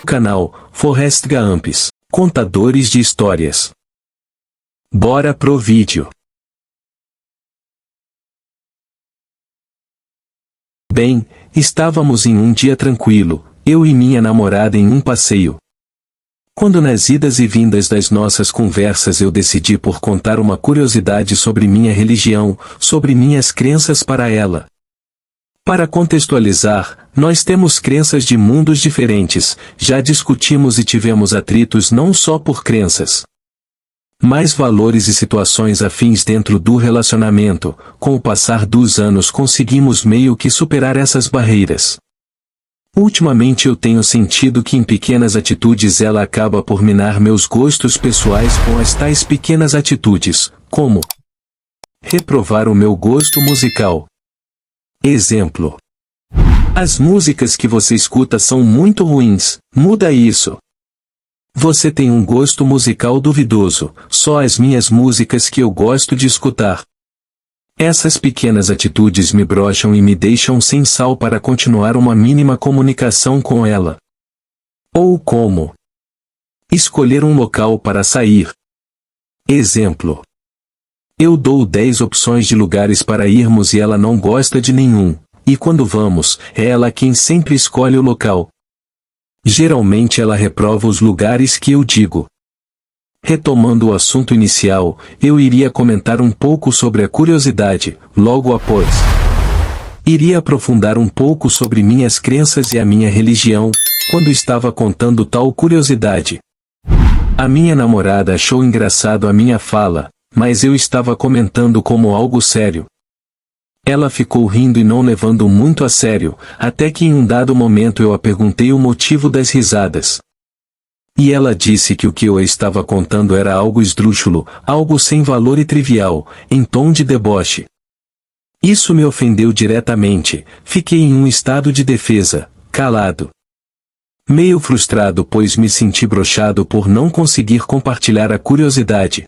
canal Forrest Gumps, Contadores de Histórias. Bora pro vídeo. Bem, estávamos em um dia tranquilo, eu e minha namorada em um passeio. Quando nas idas e vindas das nossas conversas eu decidi por contar uma curiosidade sobre minha religião, sobre minhas crenças para ela. Para contextualizar, nós temos crenças de mundos diferentes, já discutimos e tivemos atritos não só por crenças, mas valores e situações afins dentro do relacionamento. Com o passar dos anos conseguimos meio que superar essas barreiras. Ultimamente eu tenho sentido que em pequenas atitudes ela acaba por minar meus gostos pessoais com as tais pequenas atitudes, como reprovar o meu gosto musical. Exemplo: as músicas que você escuta são muito ruins, muda isso. Você tem um gosto musical duvidoso, só as minhas músicas que eu gosto de escutar. Essas pequenas atitudes me broxam e me deixam sem sal para continuar uma mínima comunicação com ela. Ou como escolher um local para sair. Exemplo: eu dou 10 opções de lugares para irmos e ela não gosta de nenhum, e quando vamos, é ela quem sempre escolhe o local. Geralmente ela reprova os lugares que eu digo. Retomando o assunto inicial, eu iria comentar um pouco sobre a curiosidade, logo após. Iria aprofundar um pouco sobre minhas crenças e a minha religião, quando estava contando tal curiosidade. A minha namorada achou engraçado a minha fala, mas eu estava comentando como algo sério. Ela ficou rindo e não levando muito a sério, até que em um dado momento eu a perguntei o motivo das risadas. E ela disse que o que eu estava contando era algo esdrúxulo, algo sem valor e trivial, em tom de deboche. Isso me ofendeu diretamente, fiquei em um estado de defesa, calado. Meio frustrado pois me senti broxado por não conseguir compartilhar a curiosidade.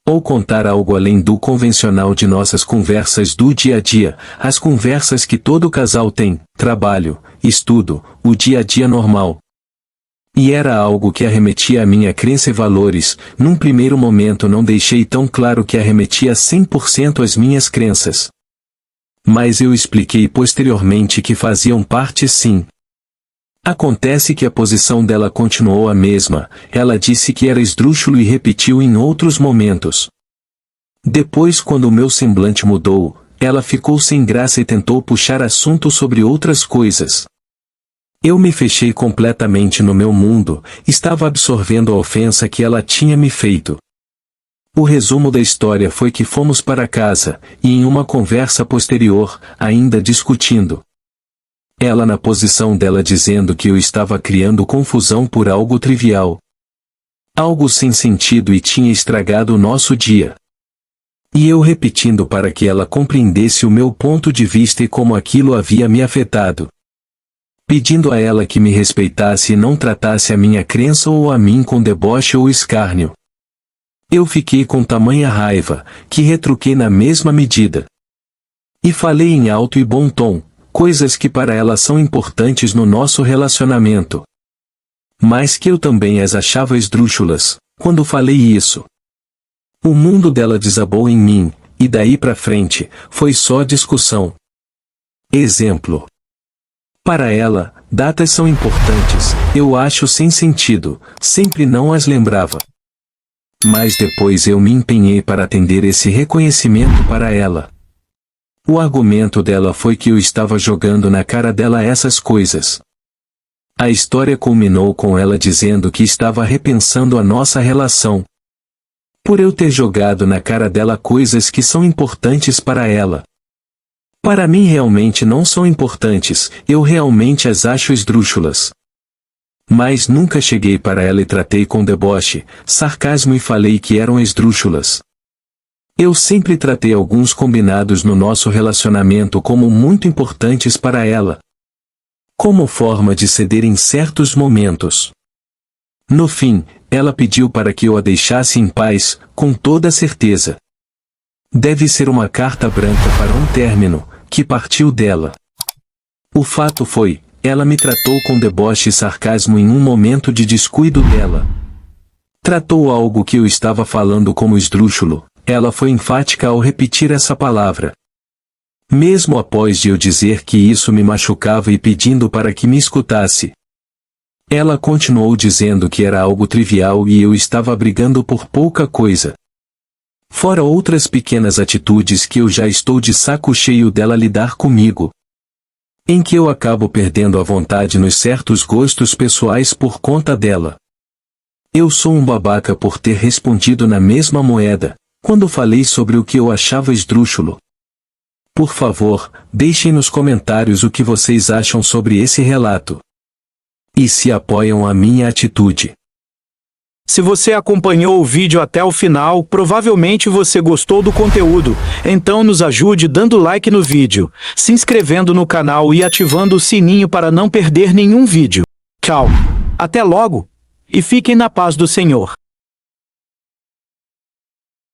Ou contar algo além do convencional de nossas conversas do dia a dia, as conversas que todo casal tem, trabalho, estudo, o dia a dia normal. E era algo que arremetia à minha crença e valores. Num primeiro momento não deixei tão claro que arremetia 100% às minhas crenças. Mas eu expliquei posteriormente que faziam parte sim. Acontece que a posição dela continuou a mesma, ela disse que era esdrúxulo e repetiu em outros momentos. Depois, quando o meu semblante mudou, ela ficou sem graça e tentou puxar assunto sobre outras coisas. Eu me fechei completamente no meu mundo, estava absorvendo a ofensa que ela tinha me feito. O resumo da história foi que fomos para casa, e em uma conversa posterior, ainda discutindo. Ela na posição dela dizendo que eu estava criando confusão por algo trivial. Algo sem sentido e tinha estragado o nosso dia. E eu repetindo para que ela compreendesse o meu ponto de vista e como aquilo havia me afetado. Pedindo a ela que me respeitasse e não tratasse a minha crença ou a mim com deboche ou escárnio. Eu fiquei com tamanha raiva, que retruquei na mesma medida. E falei em alto e bom tom, coisas que para ela são importantes no nosso relacionamento. Mas que eu também as achava esdrúxulas, quando falei isso. O mundo dela desabou em mim, e daí pra frente, foi só discussão. Exemplo: para ela, datas são importantes, eu acho sem sentido, sempre não as lembrava. Mas depois eu me empenhei para atender esse reconhecimento para ela. O argumento dela foi que eu estava jogando na cara dela essas coisas. A história culminou com ela dizendo que estava repensando a nossa relação. Por eu ter jogado na cara dela coisas que são importantes para ela. Para mim realmente não são importantes, eu realmente as acho esdrúxulas. Mas nunca cheguei para ela e tratei com deboche, sarcasmo e falei que eram esdrúxulas. Eu sempre tratei alguns combinados no nosso relacionamento como muito importantes para ela. Como forma de ceder em certos momentos. No fim, ela pediu para que eu a deixasse em paz, com toda certeza. Deve ser uma carta branca para um término, que partiu dela. O fato foi, Ela me tratou com deboche e sarcasmo em um momento de descuido dela. Tratou algo que eu estava falando como esdrúxulo. Ela foi enfática ao repetir essa palavra. Mesmo após de eu dizer que isso me machucava e pedindo para que me escutasse. Ela continuou dizendo que era algo trivial e eu estava brigando por pouca coisa. Fora outras pequenas atitudes que eu já estou de saco cheio dela lidar comigo. Em que eu acabo perdendo a vontade nos certos gostos pessoais por conta dela. Eu sou um babaca por ter respondido na mesma moeda, quando falei sobre o que eu achava esdrúxulo. Por favor, deixem nos comentários o que vocês acham sobre esse relato. E se apoiam a minha atitude. Se você acompanhou o vídeo até o final, provavelmente você gostou do conteúdo, então nos ajude dando like no vídeo, se inscrevendo no canal e ativando o sininho para não perder nenhum vídeo. Tchau! Até logo! E fiquem na paz do Senhor.